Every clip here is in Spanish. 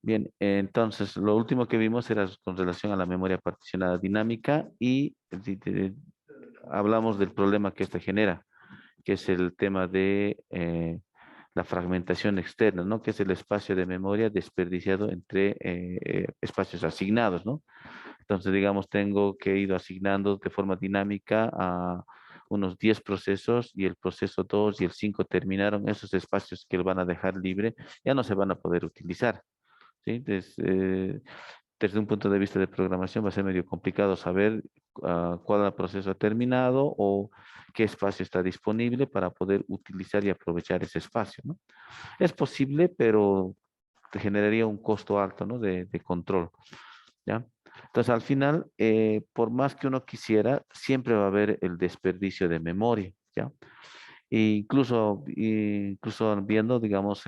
Bien, entonces lo último que vimos era con relación a la memoria particionada dinámica y hablamos del problema que esta genera, que es el tema de la fragmentación externa, ¿no? Que es el espacio de memoria desperdiciado entre espacios asignados, ¿no? Entonces, digamos, tengo que ir asignando de forma dinámica a unos 10 procesos y el proceso 2 y el 5 terminaron, esos espacios que lo van a dejar libre ya no se van a poder utilizar, ¿sí? Desde un punto de vista de programación va a ser medio complicado saber cuál proceso ha terminado o qué espacio está disponible para poder utilizar y aprovechar ese espacio, ¿no? Es posible, pero te generaría un costo alto, ¿no? De control, ¿ya? Entonces, al final, por más que uno quisiera, siempre va a haber el desperdicio de memoria, ¿ya? Incluso viendo, digamos,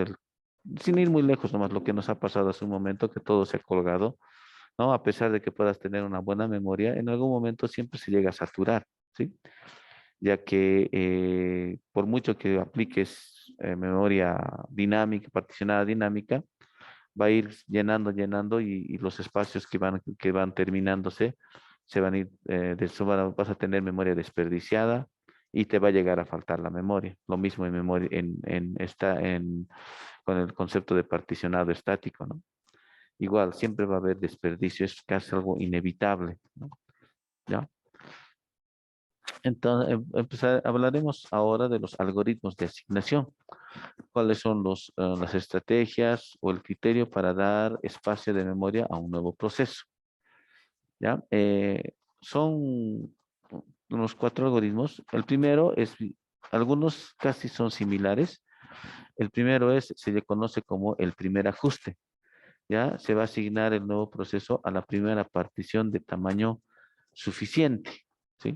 sin ir muy lejos nomás, lo que nos ha pasado hace un momento, que todo se ha colgado, ¿no? A pesar de que puedas tener una buena memoria, en algún momento siempre se llega a saturar, ¿sí? Ya que por mucho que apliques memoria dinámica, particionada dinámica, va a ir llenando y los espacios que van terminándose se van a ir, de eso vas a tener memoria desperdiciada y te va a llegar a faltar la memoria. Lo mismo en memoria, con el concepto de particionado estático, ¿no? Igual, siempre va a haber desperdicio, es casi algo inevitable, ¿no? ¿Ya? Entonces, hablaremos ahora de los algoritmos de asignación. ¿Cuáles son las estrategias o el criterio para dar espacio de memoria a un nuevo proceso? ¿Ya? Son unos 4 algoritmos. El primero es, algunos casi son similares. El primero se le conoce como el primer ajuste. ¿Ya? Se va a asignar el nuevo proceso a la primera partición de tamaño suficiente, ¿sí?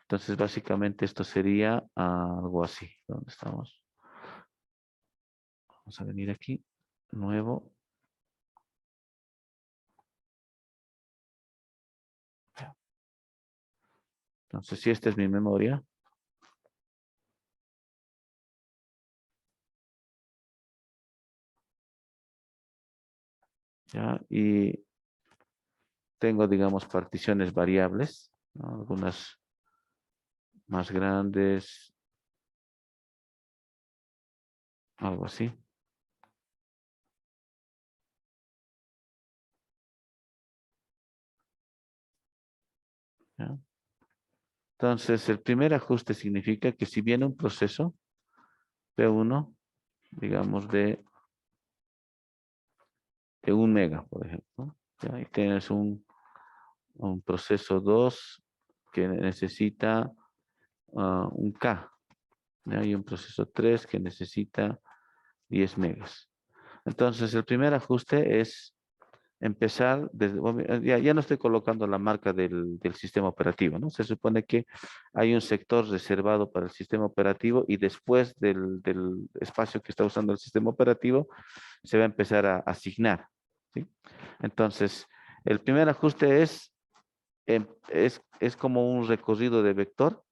Entonces, básicamente esto sería algo así. ¿Dónde estamos? Vamos a venir aquí. Nuevo. Entonces, si esta es mi memoria, ¿ya? Y tengo, digamos, particiones variables, ¿no? Algunas más grandes, algo así, ¿ya? Entonces, el primer ajuste significa que si viene un proceso P1, digamos, de 1 mega, por ejemplo, ¿ya? Y tienes un proceso 2 que necesita 1K, ¿ya? Y un proceso 3 que necesita 10 megas. Entonces, el primer ajuste es empezar desde, bueno, ya no estoy colocando la marca del sistema operativo, ¿no? Se supone que hay un sector reservado para el sistema operativo y después del espacio que está usando el sistema operativo se va a empezar a asignar, ¿sí? Entonces, el primer ajuste es como un recorrido de vector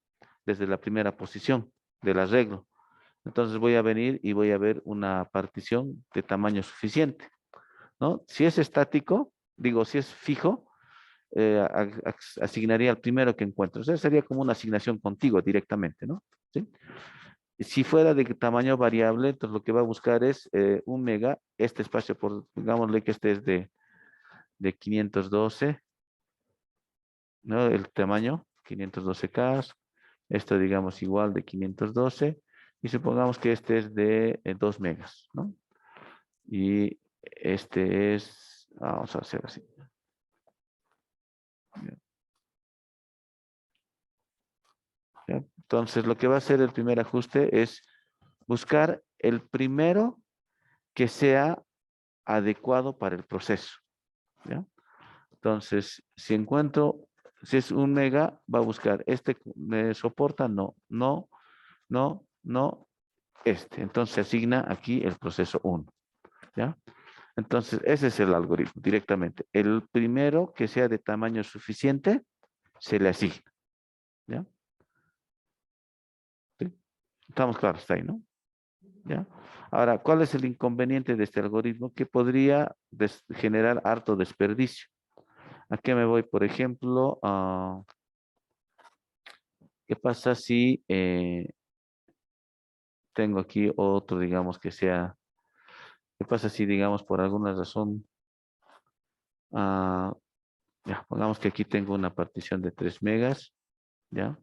desde la primera posición del arreglo. Entonces voy a venir y voy a ver una partición de tamaño suficiente, ¿no? Si es estático, digo, si es fijo, asignaría al primero que encuentro. O sea, sería como una asignación contigo directamente, ¿no? ¿Sí? Si fuera de tamaño variable, entonces lo que va a buscar es 1 mega, este espacio, digámosle que este es de 512, ¿no? El tamaño, 512K, esto digamos igual de 512, y supongamos que este es de 2 megas, ¿no? Y este es, vamos a hacer así. ¿Ya? Entonces, lo que va a hacer el primer ajuste es buscar el primero que sea adecuado para el proceso, ¿ya? Entonces, si es 1 mega, va a buscar, ¿este me soporta? No, no, no, no, este. Entonces, se asigna aquí el proceso 1, ¿ya? Entonces, ese es el algoritmo directamente. El primero que sea de tamaño suficiente, se le asigna, ¿ya? ¿Sí? Estamos claros, está ahí, ¿no? ¿Ya? Ahora, ¿cuál es el inconveniente de este algoritmo? Que podría generar harto desperdicio. ¿A qué me voy? Por ejemplo, ¿qué pasa si tengo aquí otro, digamos, que sea, ¿qué pasa si, digamos, por alguna razón, ah, ya, pongamos que aquí tengo una partición de 3 megas, ¿ya?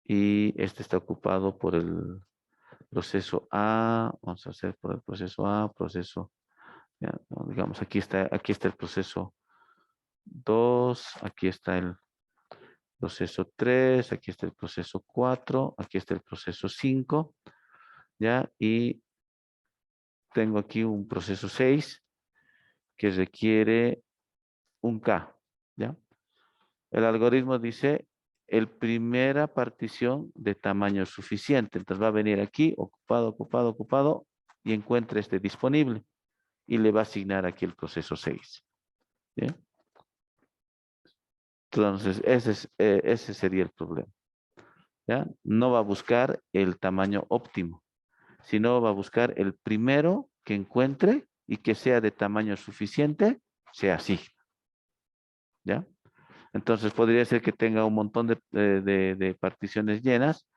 Y este está ocupado por el proceso A, vamos a hacer por el proceso A, proceso, ya, no, digamos, aquí está el proceso 2, aquí está el proceso 3, aquí está el proceso 4, aquí está el proceso 5, ¿ya? Y tengo aquí un proceso 6 que requiere un K, ¿ya? El algoritmo dice el primera partición de tamaño suficiente. Entonces va a venir aquí, ocupado, ocupado, ocupado, y encuentra este disponible. Y le va a asignar aquí el proceso 6. ¿Bien? Entonces, ese sería el problema. ¿Ya? No va a buscar el tamaño óptimo, sino va a buscar el primero que encuentre y que sea de tamaño suficiente, sea así. ¿Ya? Entonces podría ser que tenga un montón de particiones llenas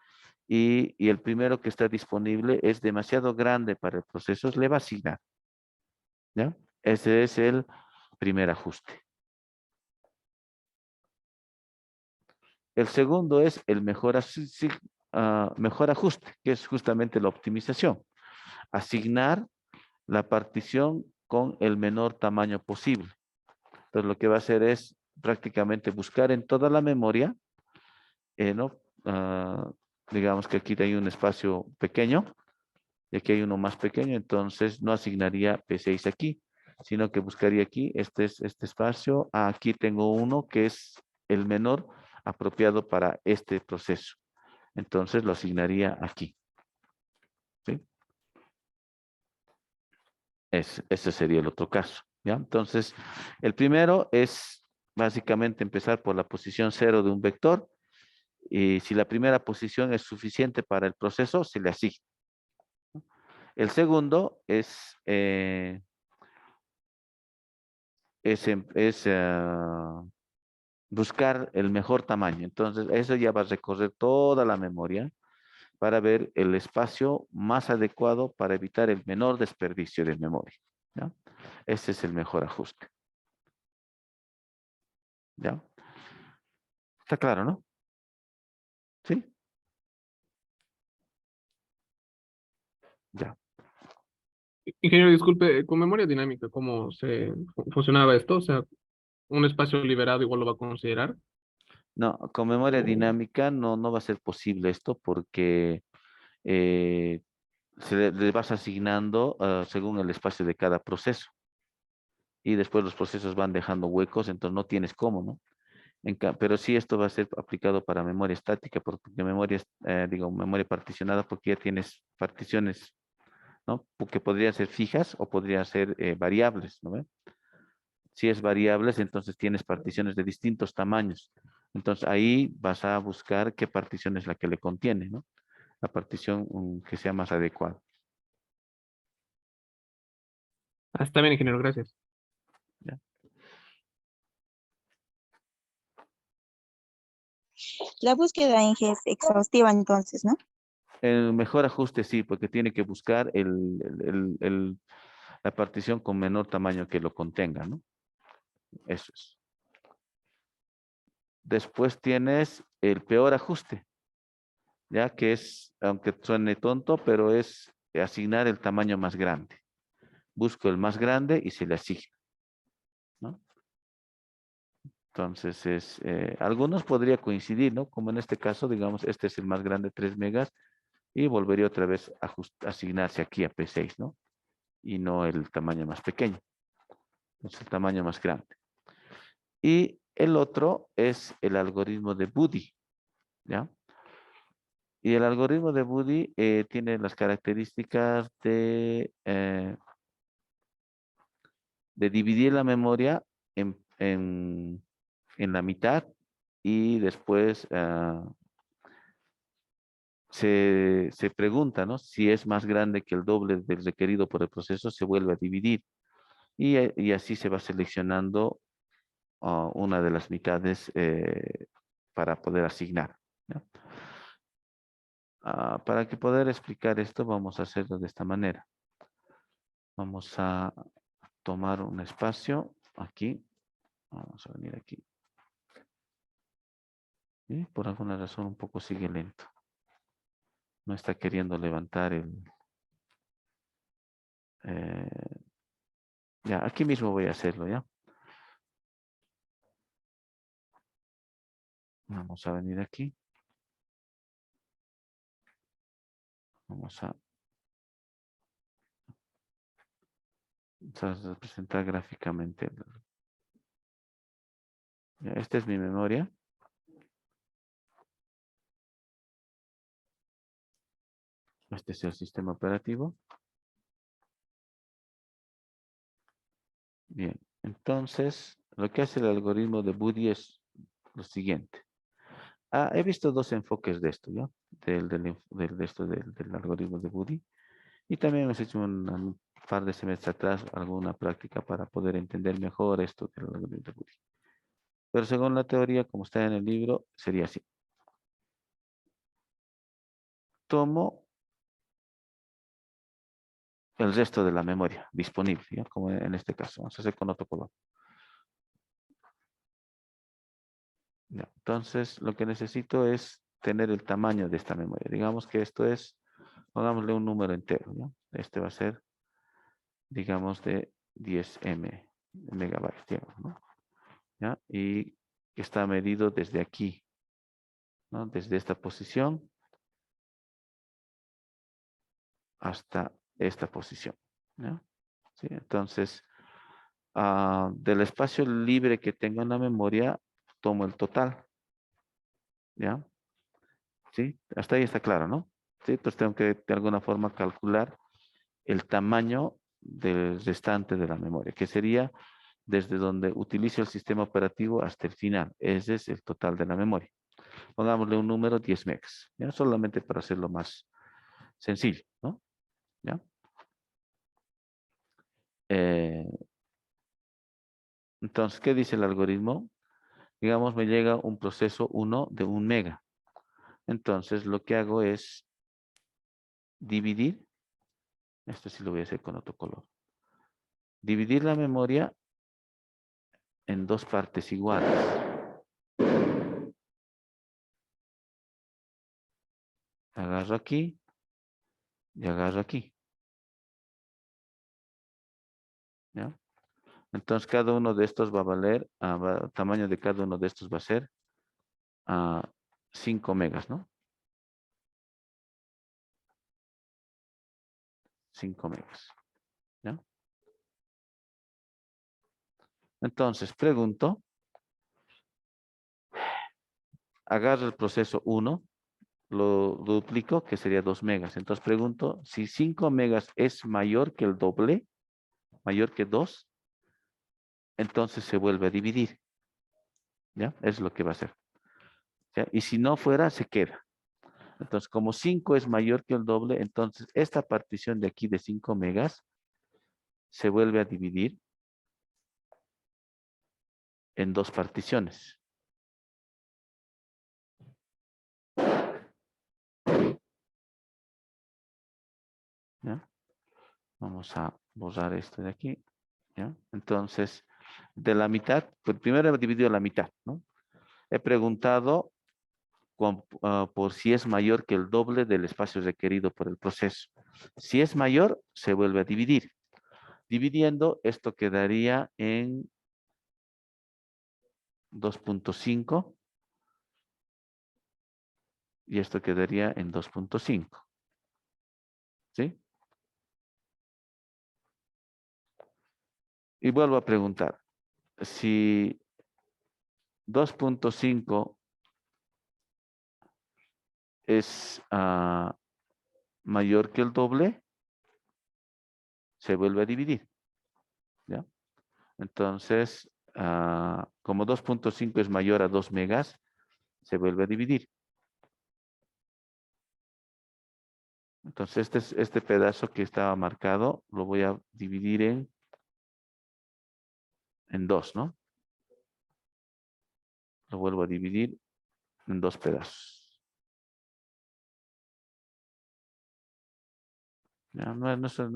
y el primero que está disponible es demasiado grande para el proceso, le va a asignar. ¿Ya? Ese es el primer ajuste. El segundo es el mejor ajuste, que es justamente la optimización. Asignar la partición con el menor tamaño posible. Entonces lo que va a hacer es prácticamente buscar en toda la memoria, ¿no? Digamos que aquí hay un espacio pequeño y aquí hay uno más pequeño, entonces no asignaría P6 aquí, sino que buscaría aquí, este es este espacio, aquí tengo uno que es el menor apropiado para este proceso. Entonces lo asignaría aquí. ¿Sí? Ese sería el otro caso. ¿Ya? Entonces, el primero es básicamente empezar por la posición 0 de un vector y si la primera posición es suficiente para el proceso, se le asigna. El segundo es buscar el mejor tamaño. Entonces, eso ya va a recorrer toda la memoria para ver el espacio más adecuado para evitar el menor desperdicio de memoria. ¿Ya? Ese es el mejor ajuste. ¿Ya? Está claro, ¿no? Sí, ya. Ingeniero, disculpe, con memoria dinámica, ¿cómo se funcionaba esto? O sea, un espacio liberado igual lo va a considerar. No, con memoria O- dinámica no va a ser posible esto porque eh, le vas asignando según el espacio de cada proceso y después los procesos van dejando huecos, entonces no tienes cómo, ¿no? Pero sí esto va a ser aplicado para memoria estática, porque memoria, digo, memoria particionada, porque ya tienes particiones, ¿no? Porque podrían ser fijas o podrían ser variables, ¿no ve? Si es variables, entonces tienes particiones de distintos tamaños. Entonces ahí vas a buscar qué partición es la que le contiene, ¿no? La partición que sea más adecuada. Está bien, ingeniero, gracias. ¿Ya? La búsqueda en G es exhaustiva entonces, ¿no? El mejor ajuste sí, porque tiene que buscar la partición con menor tamaño que lo contenga, ¿no? Eso es. Después tienes el peor ajuste, ya que es, aunque suene tonto, pero es asignar el tamaño más grande. Busco el más grande y se le asigna, ¿no? Entonces, algunos podría coincidir, ¿no? Como en este caso, digamos, este es el más grande, 3 megas, y volvería otra vez a asignarse aquí a P6, ¿no? Y no el tamaño más pequeño, es el tamaño más grande. Y el otro es el algoritmo de Buddy, ¿ya? Y el algoritmo de Buddy tiene las características de dividir la memoria en la mitad y después se pregunta, ¿no? Si es más grande que el doble del requerido por el proceso, se vuelve a dividir. Y así se va seleccionando una de las mitades para poder asignar, ¿no? Para que poder explicar esto, vamos a hacerlo de esta manera. Vamos a tomar un espacio aquí. Vamos a venir aquí. Y por alguna razón un poco sigue lento. No está queriendo levantar el... ya, aquí mismo voy a hacerlo, ¿ya? Vamos a venir aquí. Vamos a representar gráficamente. Ya, esta es mi memoria. Este es el sistema operativo. Bien, entonces lo que hace el algoritmo de Buddy es lo siguiente. He visto dos enfoques de esto, ¿ya? Del algoritmo de Buddy. Y también hemos hecho un par de semestres atrás alguna práctica para poder entender mejor esto del algoritmo de Buddy. Pero según la teoría, como está en el libro, sería así. Tomo el resto de la memoria disponible, ¿ya? Como en este caso. Vamos a hacer con otro color. Ya. Entonces, lo que necesito es tener el tamaño de esta memoria. Digamos que esto es, pongámosle un número entero, ¿ya? Este va a ser, digamos, de 10 megabytes, digamos, ¿no? ¿Ya? Y está medido desde aquí, ¿no? Desde esta posición hasta esta posición, ¿ya? ¿Sí? Entonces, del espacio libre que tengo en la memoria, tomo el total, ¿ya? ¿Sí? Hasta ahí está claro, ¿no? Sí, entonces tengo que de alguna forma calcular el tamaño del restante de la memoria, que sería desde donde utilizo el sistema operativo hasta el final. Ese es el total de la memoria. Pongámosle un número 10 megas, ¿ya? Solamente para hacerlo más sencillo, ¿no? ¿Ya? Entonces, ¿qué dice el algoritmo? Digamos, me llega un proceso 1 de 1 mega. Entonces, lo que hago es dividir. Esto sí lo voy a hacer con otro color. Dividir la memoria en dos partes iguales. Agarro aquí y agarro aquí, ¿ya? Entonces cada uno de estos va a valer, el tamaño de cada uno de estos va a ser 5 megas, ¿no? 5 megas, ¿ya? Entonces pregunto, agarro el proceso 1, lo duplico, que sería 2 megas. Entonces pregunto, si 5 megas es mayor que el doble, mayor que 2, entonces se vuelve a dividir, ¿ya? Es lo que va a hacer, ¿ya? Y si no fuera, se queda. Entonces, como 5 es mayor que el doble, entonces esta partición de aquí de 5 megas se vuelve a dividir en dos particiones. ¿Ya? Vamos a borrar esto de aquí, ¿ya? Entonces, de la mitad, pues primero he dividido la mitad, ¿no? He preguntado por si es mayor que el doble del espacio requerido por el proceso. Si es mayor, se vuelve a dividir. Dividiendo, esto quedaría en 2.5 y esto quedaría en 2.5. ¿Sí? Y vuelvo a preguntar, si 2.5 es mayor que el doble, se vuelve a dividir, ¿ya? Entonces, como 2.5 es mayor a 2 megas, se vuelve a dividir. Entonces, este pedazo que estaba marcado, lo voy a dividir en dos, ¿no? Lo vuelvo a dividir en dos pedazos. Ya, no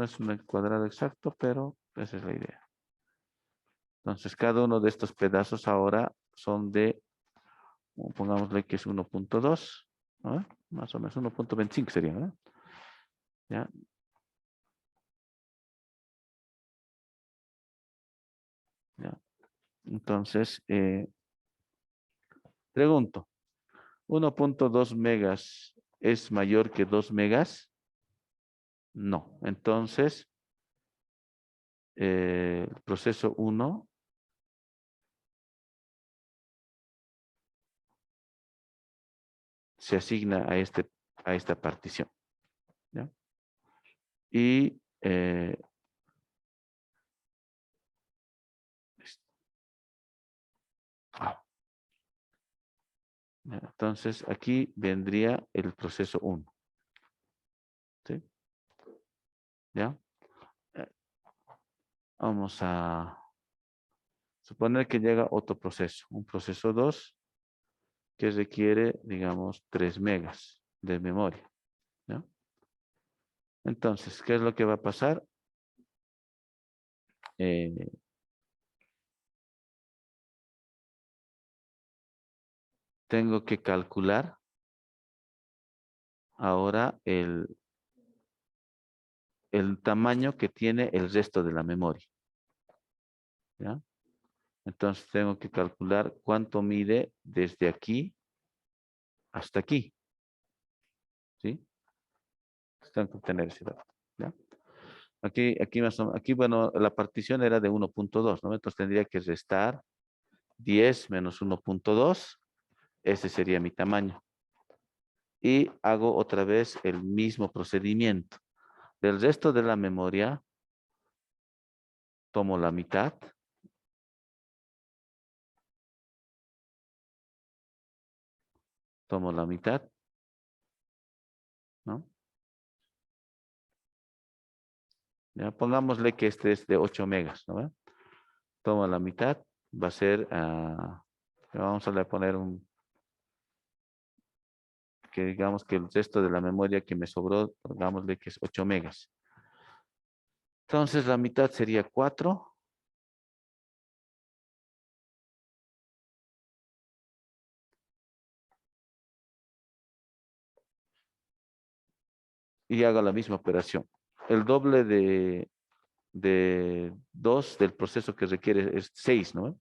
es un cuadrado exacto, pero esa es la idea. Entonces, cada uno de estos pedazos ahora son de, pongámosle que es 1.2, ¿no? Más o menos 1.25 sería, ¿no? ¿Ya? ¿Ya? Entonces, pregunto, 1.2 megas es mayor que 2 megas? No. Entonces, el proceso 1 se asigna a esta partición. ¿Ya? Y entonces aquí vendría el proceso 1. ¿Sí? ¿Ya? Eh, Vamos a suponer que llega otro proceso, un proceso 2 que requiere, digamos, 3 megas de memoria. ¿Ya? Entonces, ¿qué es lo que va a pasar? Tengo que calcular ahora el tamaño que tiene el resto de la memoria. ¿Ya? Entonces tengo que calcular cuánto mide desde aquí hasta aquí. ¿Sí? Tengo que obtener ese dato. ¿Ya? Aquí, bueno, la partición era de 1.2, ¿no? Entonces tendría que restar 10 menos 1.2. Ese sería mi tamaño. Y hago otra vez el mismo procedimiento. Del resto de la memoria, tomo la mitad. Tomo la mitad, ¿no? Ya, pongámosle que este es de 8 megas, ¿no? Tomo la mitad, va a ser, vamos a poner que digamos que el resto de la memoria que me sobró, pongámosle que es 8 megas. Entonces la mitad sería 4. Y hago la misma operación. El doble de 2 del proceso que requiere es 6, ¿no?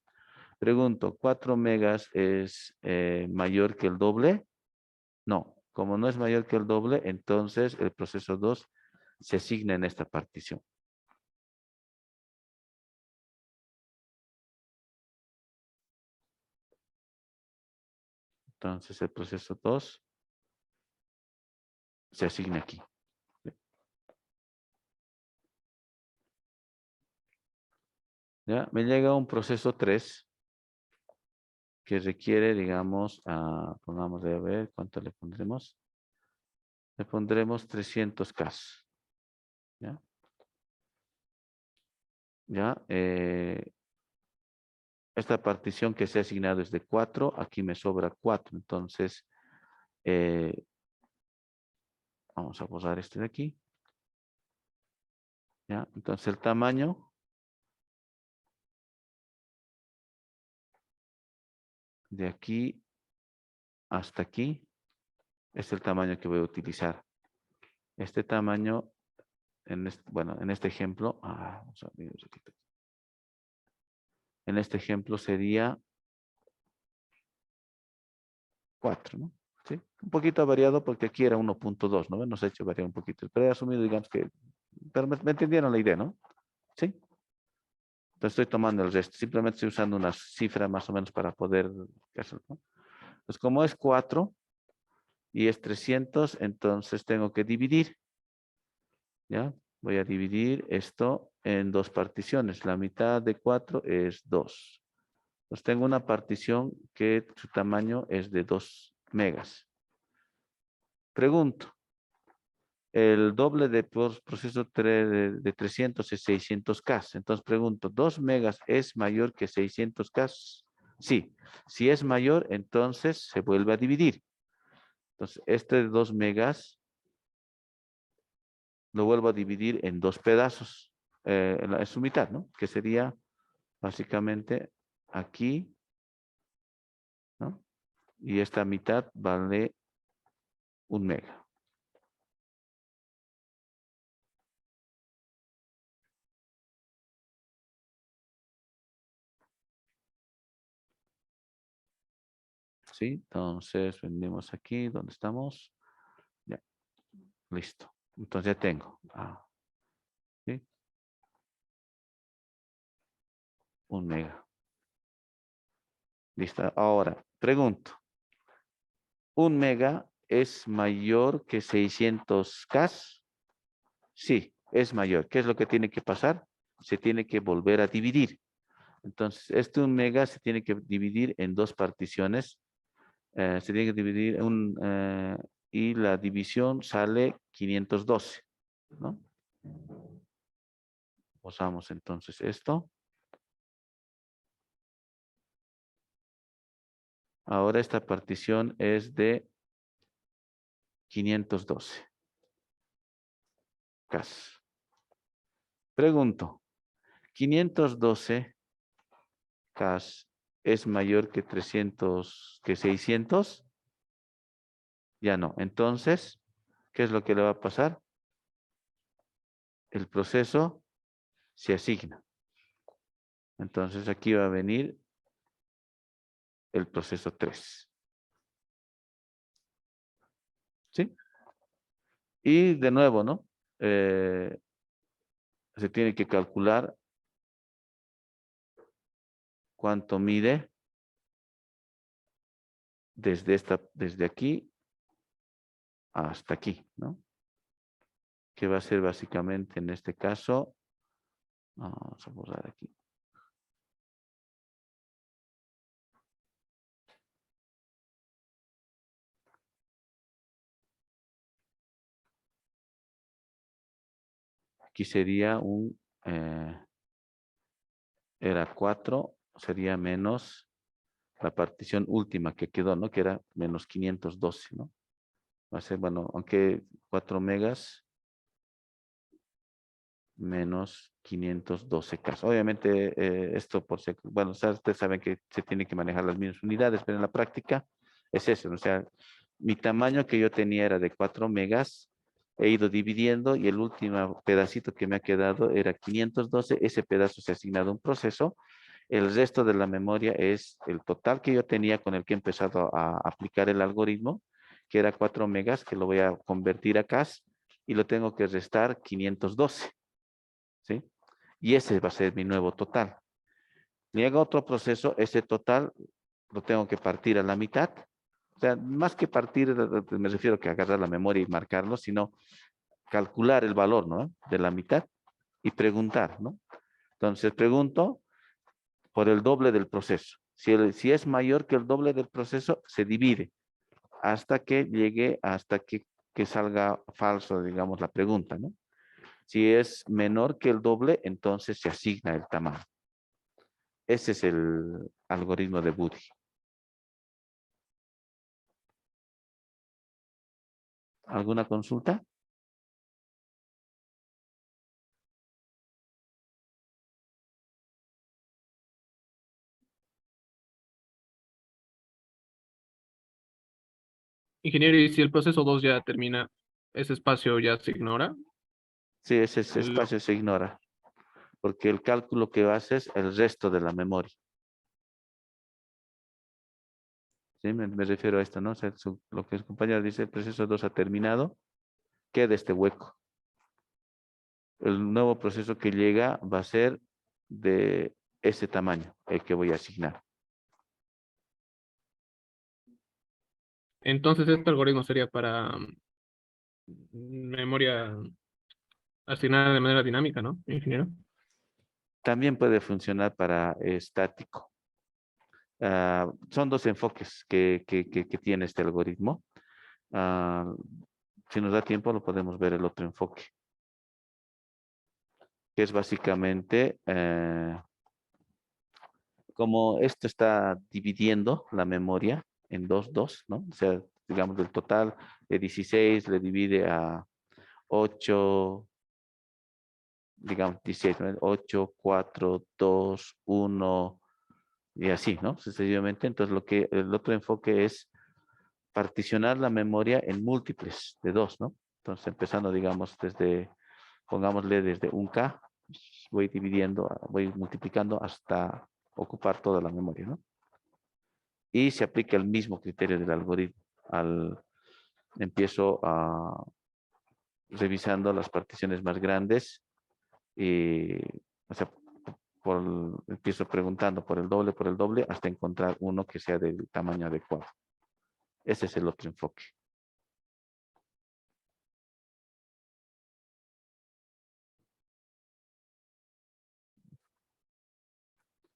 Pregunto, ¿4 megas es mayor que el doble? No, como no es mayor que el doble, entonces el proceso 2 se asigna en esta partición. Entonces el proceso 2 se asigna aquí. ¿Ya? Me llega un proceso 3 que requiere, digamos, pongamos a ver cuánto le pondremos. Le pondremos 300K. ¿Ya? ¿Ya? Esta partición que se ha asignado es de 4, aquí me sobra 4. Entonces, vamos a borrar este de aquí. ¿Ya? Entonces el tamaño de aquí hasta aquí es el tamaño que voy a utilizar. Este tamaño, bueno, en este ejemplo, vamos a ver, en este ejemplo sería 4, ¿no? ¿Sí? Un poquito variado porque aquí era 1.2, ¿no? Nos ha hecho variar un poquito, pero he asumido, digamos que, pero me entendieron la idea, ¿no? ¿Sí? Entonces estoy tomando el resto, simplemente estoy usando una cifra más o menos para poder hacerlo, ¿no? Pues como es 4 y es 300, entonces tengo que dividir, ¿ya? Voy a dividir esto en dos particiones. La mitad de 4 es 2. Pues tengo una partición que su tamaño es de 2 megas. Pregunto, El doble de proceso de 300 es 600K. Entonces pregunto, ¿2 megas es mayor que 600K? Sí. Si es mayor, entonces se vuelve a dividir. Entonces, este de 2 megas lo vuelvo a dividir en 2 pedazos. En su mitad, ¿no? Que sería básicamente aquí, ¿no? Y esta mitad vale 1 mega. ¿Sí? Entonces, venimos aquí, ¿dónde estamos? Ya, listo. Entonces ya tengo. ¿Sí? 1 mega. Listo. Ahora, pregunto. ¿1 mega es mayor que 600K? Sí, es mayor. ¿Qué es lo que tiene que pasar? Se tiene que volver a dividir. Entonces, este 1 mega se tiene que dividir en 2 particiones. Se tiene que dividir y la división sale 512, ¿no? Usamos entonces esto. Ahora esta partición es de 512. Cas. Pregunto, 512 Cas es mayor que 600. Ya no. Entonces, ¿qué es lo que le va a pasar? El proceso se asigna. Entonces aquí va a venir el proceso 3. ¿Sí? Y de nuevo, ¿no? Se tiene que calcular cuánto mide desde aquí hasta aquí, ¿no? Que va a ser básicamente en este caso, vamos a borrar aquí. Aquí sería era 4, sería menos la partición última que quedó, ¿no? Que era menos 512, ¿no? Va a ser, bueno, aunque 4 megas menos 512K. Obviamente esto por ser, bueno, ustedes saben que se tiene que manejar las mismas unidades, pero en la práctica es eso, ¿no? O sea, mi tamaño que yo tenía era de 4 megas, he ido dividiendo y el último pedacito que me ha quedado era 512, ese pedazo se ha asignado a un proceso, el resto de la memoria es el total que yo tenía con el que he empezado a aplicar el algoritmo, que era 4 megas, que lo voy a convertir a K y lo tengo que restar 512. ¿Sí? Y ese va a ser mi nuevo total. Llega otro proceso, ese total lo tengo que partir a la mitad. O sea, más que partir, me refiero a que agarrar la memoria y marcarlo, sino calcular el valor, ¿no? De la mitad y preguntar, ¿no? Entonces pregunto por el doble del proceso. Si es mayor que el doble del proceso, se divide hasta que llegue, hasta que salga falso, digamos, la pregunta, ¿no? Si es menor que el doble, entonces se asigna el tamaño. Ese es el algoritmo de Buddy. ¿Alguna consulta? Ingeniero, y si el proceso 2 ya termina, ese espacio ya se ignora. Sí, ese Lo- espacio se ignora, porque el cálculo que hace es el resto de la memoria. ¿Sí? Me refiero a esto, ¿no? O sea, lo que el compañero dice, el proceso 2 ha terminado, queda este hueco. El nuevo proceso que llega va a ser de ese tamaño, el que voy a asignar. Entonces, este algoritmo sería para memoria asignada de manera dinámica, ¿no, ingeniero? También puede funcionar para estático. Son dos enfoques que tiene este algoritmo. si nos da tiempo, lo podemos ver el otro enfoque, que es básicamente como esto está dividiendo la memoria en dos, ¿no? O sea, digamos, del total de 16 le divide a 8, digamos, 16, ¿no? 8, 4, 2, 1, y así, ¿no? Sucesivamente. Entonces, el otro enfoque es particionar la memoria en múltiples de 2, ¿no? Entonces, empezando, digamos, pongámosle desde un K, voy dividiendo, voy multiplicando hasta ocupar toda la memoria, ¿no? Y se aplica el mismo criterio del algoritmo. Empiezo revisando las particiones más grandes y, o sea, empiezo preguntando por el doble, hasta encontrar uno que sea del tamaño adecuado. Ese es el otro enfoque.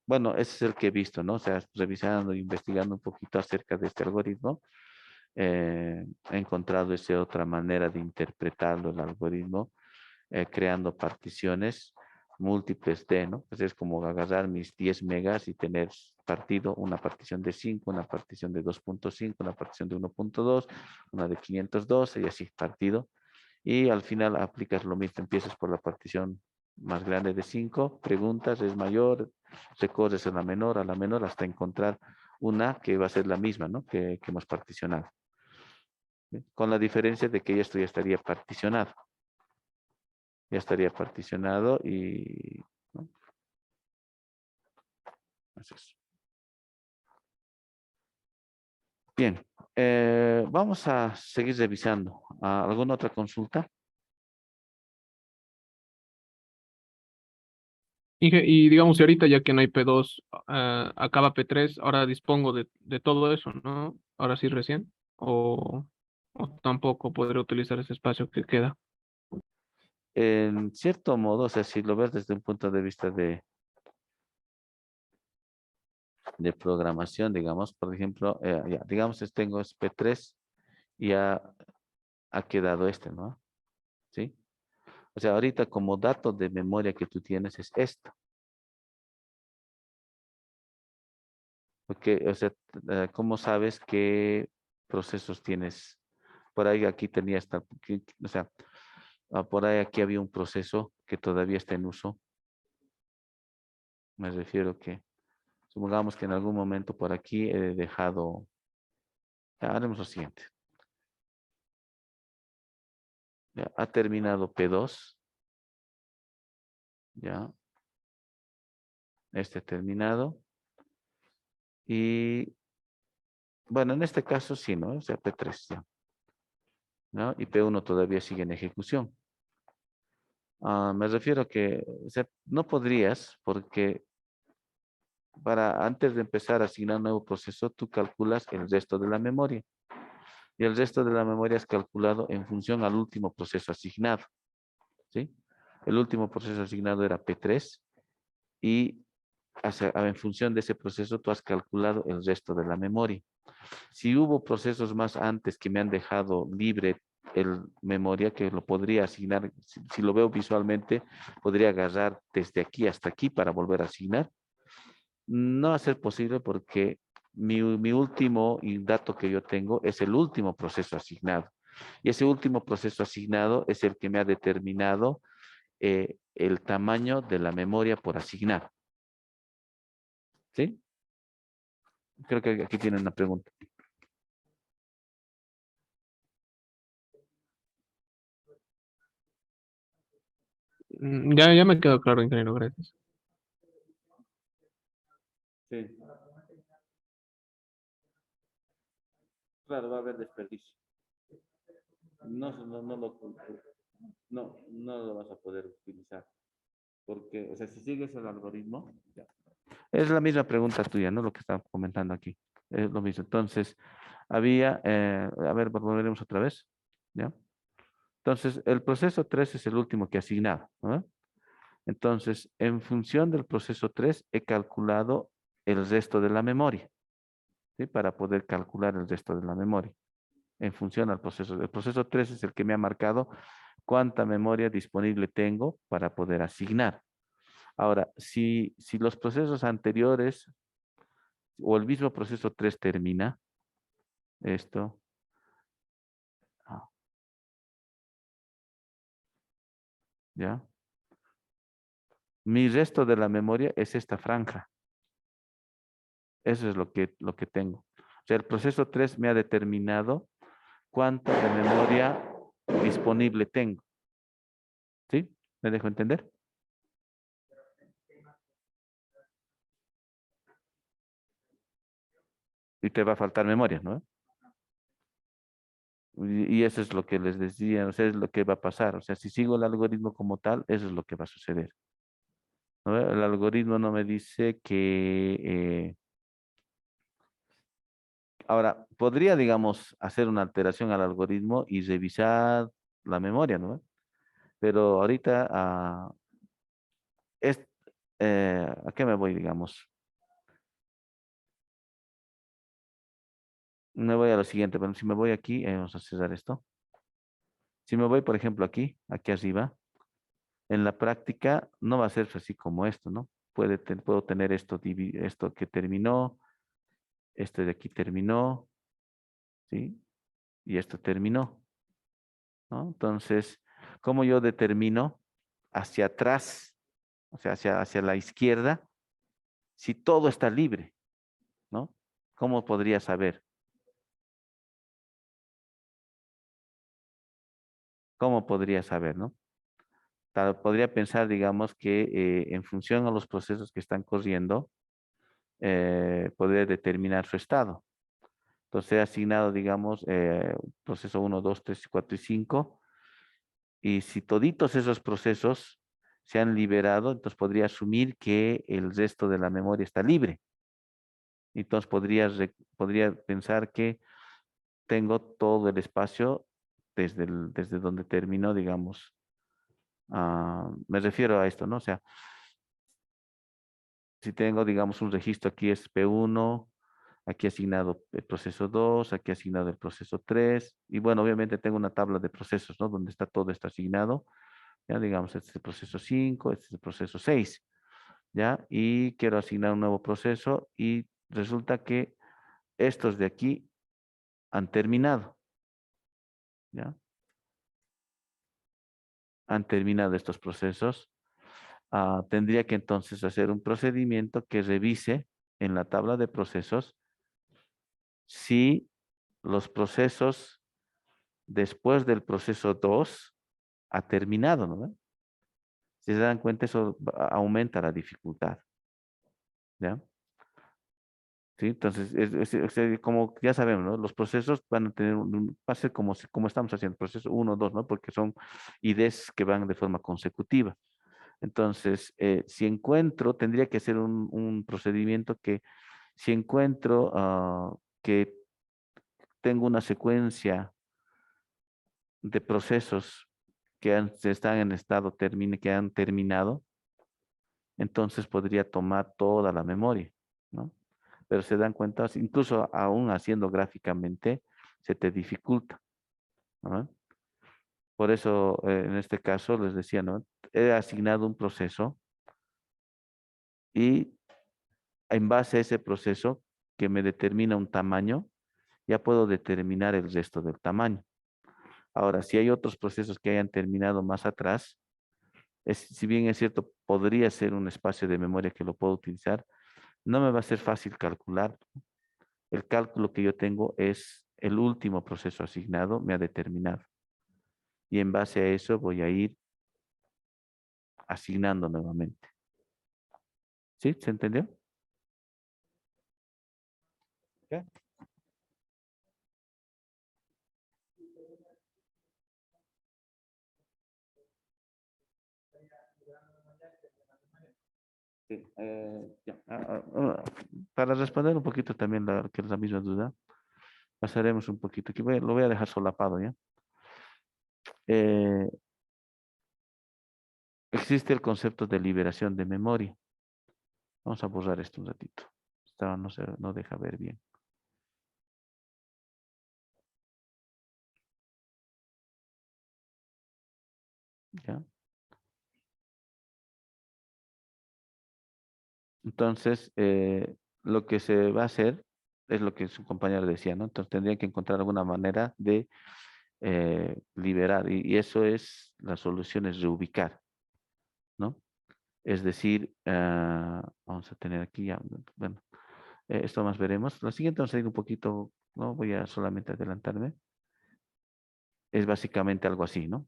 Bueno, ese es el que he visto, ¿no? O sea, revisando, investigando un poquito acerca de este algoritmo, he encontrado esa otra manera de interpretarlo, el algoritmo, creando particiones múltiples de, ¿no? Pues es como agarrar mis 10 megas y tener partido una partición de 5, una partición de 2.5, una partición de 1.2, una de 512 y así partido. Y al final aplicas lo mismo, empiezas por la partición más grande de 5, preguntas, es mayor, recorres a la menor hasta encontrar una que va a ser la misma, ¿no? Que hemos particionado. ¿Sí? Con la diferencia de que esto ya estaría particionado. Ya estaría particionado y, ¿no? Así es. Bien, vamos a seguir revisando. ¿Alguna otra consulta? Y digamos, si ahorita ya que no hay P2, acaba P3, ahora dispongo de todo eso, ¿no? Ahora sí recién. O tampoco podré utilizar ese espacio que queda. En cierto modo, o sea, si lo ves desde un punto de vista de programación, digamos, por ejemplo, ya, digamos, tengo P3 y ya ha quedado ¿no? ¿Sí? O sea, ahorita como dato de memoria que tú tienes es esto. Porque, o sea, ¿cómo sabes qué procesos tienes? Por ahí aquí tenía o sea, por ahí aquí había un proceso que todavía está en uso. Me refiero que, supongamos que en algún momento por aquí he dejado, ya, haremos lo siguiente. Ya, ha terminado P2, ya, este ha terminado. Y, bueno, en este caso sí, ¿no? O sea, P3 ya, ¿no? Y P1 todavía sigue en ejecución. Me refiero que, o sea, no podrías, porque antes de empezar a asignar un nuevo proceso, tú calculas el resto de la memoria. Y el resto de la memoria es calculado en función al último proceso asignado, ¿sí? El último proceso asignado era P3 y en función de ese proceso tú has calculado el resto de la memoria. Si hubo procesos más antes que me han dejado libre el memoria, que lo podría asignar, si lo veo visualmente, podría agarrar desde aquí hasta aquí para volver a asignar. No va a ser posible porque mi último dato que yo tengo es el último proceso asignado. Y ese último proceso asignado es el que me ha determinado el tamaño de la memoria por asignar. ¿Sí? Creo que aquí tienen una pregunta. Ya me quedó claro, ingeniero, gracias. Sí. Claro, va a haber desperdicio. No lo vas a poder utilizar. Porque, o sea, si sigues el algoritmo, ya. Es la misma pregunta tuya, ¿no? Lo que estaba comentando aquí. Es lo mismo. Entonces, a ver, volveremos otra vez, ¿ya? Entonces, el proceso 3 es el último que he asignado, ¿no? Entonces, en función del proceso 3, he calculado el resto de la memoria, ¿sí? Para poder calcular el resto de la memoria. en función al proceso. El proceso 3 es el que me ha marcado cuánta memoria disponible tengo para poder asignar. Ahora, si los procesos anteriores o el mismo proceso 3 termina, esto, ah, ¿ya? Mi resto de la memoria es esta franja. Eso es lo que tengo. O sea, el proceso 3 me ha determinado cuánta de memoria disponible tengo. ¿Sí? ¿Me dejo entender? Y te va a faltar memoria, ¿no? Y eso es lo que les decía, o sea, es lo que va a pasar. O sea, si sigo el algoritmo como tal, eso es lo que va a suceder. ¿No? El algoritmo no me dice que... ahora, podría, digamos, hacer una alteración al algoritmo y revisar la memoria, ¿no? Pero ahorita, es, ¿a qué me voy, digamos? Me voy a lo siguiente, pero si me voy aquí, vamos a cerrar esto. Si me voy, por ejemplo, aquí arriba, en la práctica no va a ser así como esto, ¿no? Puedo tener esto, esto que terminó, este de aquí terminó, ¿sí? Y esto terminó, ¿no? Entonces, ¿cómo yo determino hacia atrás, o sea, hacia la izquierda, si todo está libre, ¿no? ¿Cómo podría saber? ¿Cómo podría saber, no? Podría pensar, digamos, que en función a los procesos que están corriendo, podría determinar su estado. Entonces he asignado, digamos, proceso 1, 2, 3, 4 y 5. Y si toditos esos procesos se han liberado, entonces podría asumir que el resto de la memoria está libre. Entonces podría pensar que tengo todo el espacio desde donde terminó, digamos. Me refiero a esto, ¿no? O sea, si tengo, digamos, un registro aquí es P1, aquí asignado el proceso 2, aquí asignado el proceso 3, y bueno, obviamente tengo una tabla de procesos, ¿no? Donde está todo esto asignado, ya digamos, este es el proceso 5, este es el proceso 6, ¿ya? Y quiero asignar un nuevo proceso y resulta que estos de aquí han terminado, ¿ya? Han terminado estos procesos. Tendría que entonces hacer un procedimiento que revise en la tabla de procesos si los procesos después del proceso 2 ha terminado, ¿no? Si se dan cuenta, eso aumenta la dificultad, ¿ya? ¿Sí? Entonces, como ya sabemos, ¿no? Los procesos van a tener, va a ser como estamos haciendo, proceso 1, 2, ¿no? Porque son IDs que van de forma consecutiva. Entonces, si encuentro, tendría que ser un procedimiento que, si encuentro que tengo una secuencia de procesos que están en estado que han terminado, entonces podría tomar toda la memoria, ¿no? Pero se dan cuenta, incluso aún haciendo gráficamente, se te dificulta, ¿no? Por eso, en este caso, les decía, ¿no? He asignado un proceso y en base a ese proceso que me determina un tamaño, ya puedo determinar el resto del tamaño. Ahora, si hay otros procesos que hayan terminado más atrás, si bien es cierto, podría ser un espacio de memoria que lo puedo utilizar, no me va a ser fácil calcular. El cálculo que yo tengo es el último proceso asignado, me ha determinado. Y en base a eso voy a ir asignando nuevamente. ¿Sí? ¿Se entendió? ¿Ya? Sí, ya. Para responder un poquito también que es la misma duda, pasaremos un poquito. Aquí lo voy a dejar solapado, ¿ya? Eh, Existe el concepto de liberación de memoria. Vamos a borrar esto un ratito. No deja ver bien. ¿Ya? Entonces, lo que se va a hacer es lo que su compañero decía, ¿no? Entonces tendrían que encontrar alguna manera de liberar y eso es, la solución es reubicar, ¿no? Es decir, vamos a tener aquí ya, bueno, esto más veremos. La siguiente vamos a ir un poquito, no voy a solamente adelantarme. Es básicamente algo así, ¿no?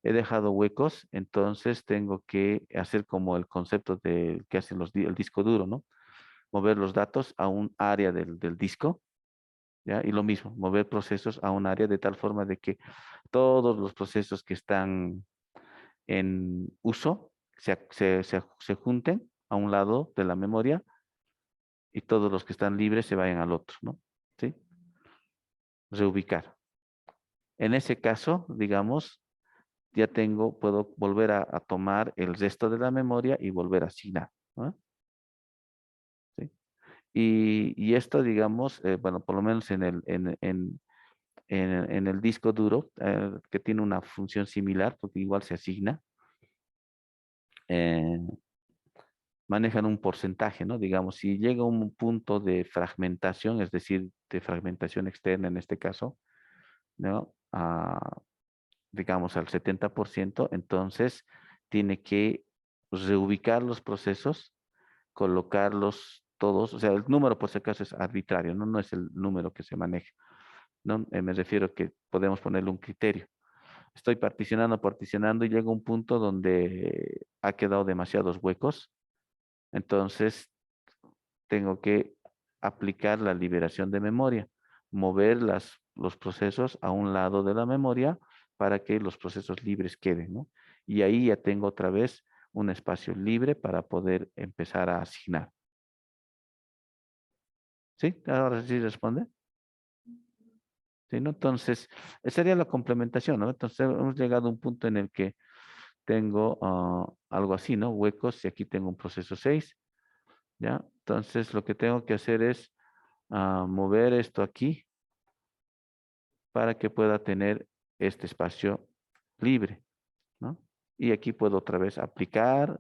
He dejado huecos, entonces tengo que hacer como el concepto de que hacen el disco duro, ¿no? Mover los datos a un área del disco, ¿ya? Y lo mismo, mover procesos a un área de tal forma de que todos los procesos que están en uso se junten a un lado de la memoria y todos los que están libres se vayan al otro, ¿no? ¿Sí? Reubicar. En ese caso, digamos, ya puedo volver a tomar el resto de la memoria y volver a asignar, ¿no? ¿Sí? Y esto, digamos, bueno, por lo menos en el disco duro, que tiene una función similar, porque igual se asigna, eh, manejan un porcentaje, ¿no? Digamos, si llega un punto de fragmentación, es decir, de fragmentación externa en este caso, ¿no? Digamos al 70%, entonces tiene que reubicar los procesos, colocarlos todos, o sea, el número por si acaso es arbitrario, ¿no? No es el número que se maneja, ¿no? Me refiero que podemos ponerle un criterio. Estoy particionando y llega un punto donde ha quedado demasiados huecos, entonces tengo que aplicar la liberación de memoria, mover los procesos a un lado de la memoria para que los procesos libres queden, ¿no? Y ahí ya tengo otra vez un espacio libre para poder empezar a asignar. ¿Sí? Ahora sí responde. ¿Sí, no? Entonces, esa sería la complementación, ¿no? Entonces, hemos llegado a un punto en el que tengo algo así, ¿no? Huecos y aquí tengo un proceso 6, ¿ya? Entonces, lo que tengo que hacer es mover esto aquí para que pueda tener este espacio libre, ¿no? Y aquí puedo otra vez aplicar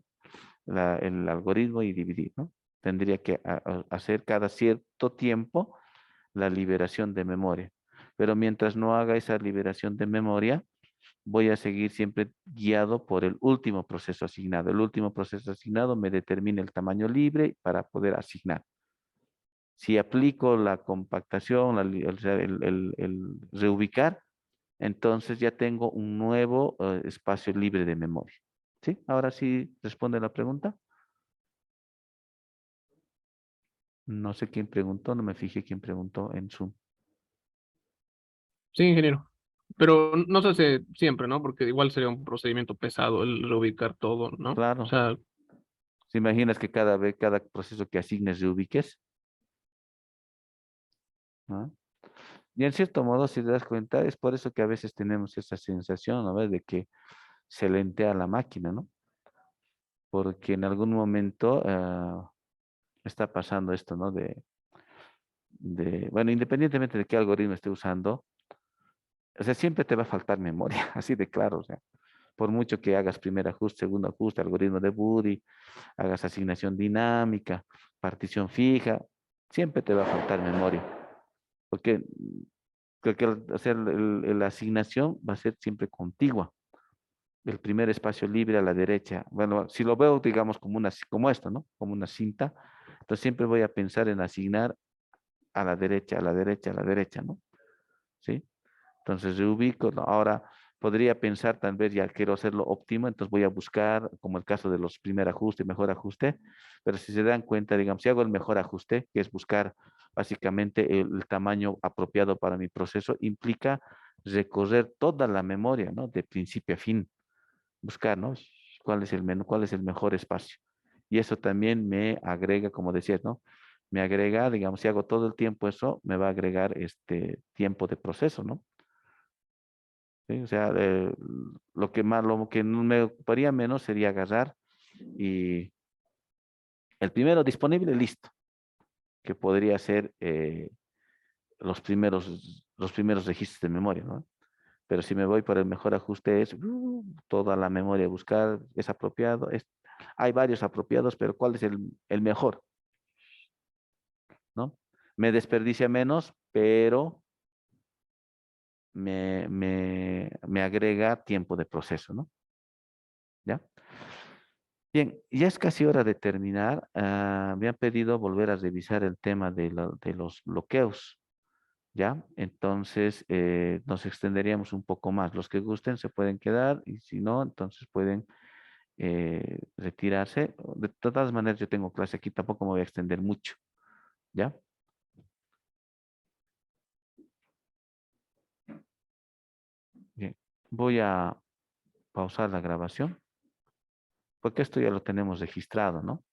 el algoritmo y dividir, ¿no? Tendría que hacer cada cierto tiempo la liberación de memoria. Pero mientras no haga esa liberación de memoria, voy a seguir siempre guiado por el último proceso asignado. El último proceso asignado me determina el tamaño libre para poder asignar. Si aplico la compactación, o sea, el reubicar, entonces ya tengo un nuevo espacio libre de memoria. ¿Sí? Ahora sí responde la pregunta. No sé quién preguntó, no me fijé quién preguntó en Zoom. Sí, ingeniero. Pero no se hace siempre, ¿no? Porque igual sería un procedimiento pesado el reubicar todo, ¿no? O Claro. sea, ¿Se imaginas que cada vez, cada proceso que asignes reubiques? ¿No? Y en cierto modo, si te das cuenta, es por eso que a veces tenemos esa sensación, ¿no? ¿Ves? De que se lentea la máquina, ¿no? Porque en algún momento está pasando esto, ¿no? Bueno, independientemente de qué algoritmo esté usando, o sea, siempre te va a faltar memoria, así de claro, o sea, por mucho que hagas primer ajuste, segundo ajuste, algoritmo de Buddy, hagas asignación dinámica, partición fija, siempre te va a faltar memoria, porque o sea, la asignación va a ser siempre contigua. El primer espacio libre a la derecha. Bueno, si lo veo, digamos, como esto, ¿no? Como una cinta, entonces siempre voy a pensar en asignar a la derecha, a la derecha, a la derecha, ¿no? ¿Sí? Entonces reubico, ¿no? Ahora podría pensar, tal vez ya quiero hacerlo óptimo, entonces voy a buscar, como el caso de los primer ajuste, mejor ajuste, pero si se dan cuenta, digamos, si hago el mejor ajuste, que es buscar básicamente el tamaño apropiado para mi proceso, implica recorrer toda la memoria, ¿no? De principio a fin, buscar, ¿no? Cuál es el mejor espacio. Y eso también me agrega, como decías, ¿no? Me agrega, digamos, si hago todo el tiempo eso, me va a agregar este tiempo de proceso, ¿no? ¿Sí? O sea, lo que no me ocuparía menos sería agarrar y el primero disponible, listo, que podría ser los primeros registros de memoria, ¿no? Pero si me voy por el mejor ajuste es toda la memoria buscar, es apropiado. Hay varios apropiados, pero ¿cuál es el mejor? ¿No? Me desperdicia menos, pero me agrega tiempo de proceso, ¿no? ¿Ya? Bien, ya es casi hora de terminar. Me han pedido volver a revisar el tema de los bloqueos, ¿ya? Entonces, nos extenderíamos un poco más. Los que gusten se pueden quedar y si no, entonces pueden retirarse. De todas maneras, yo tengo clase aquí, tampoco me voy a extender mucho, ¿ya? Bien, voy a pausar la grabación, porque esto ya lo tenemos registrado, ¿no?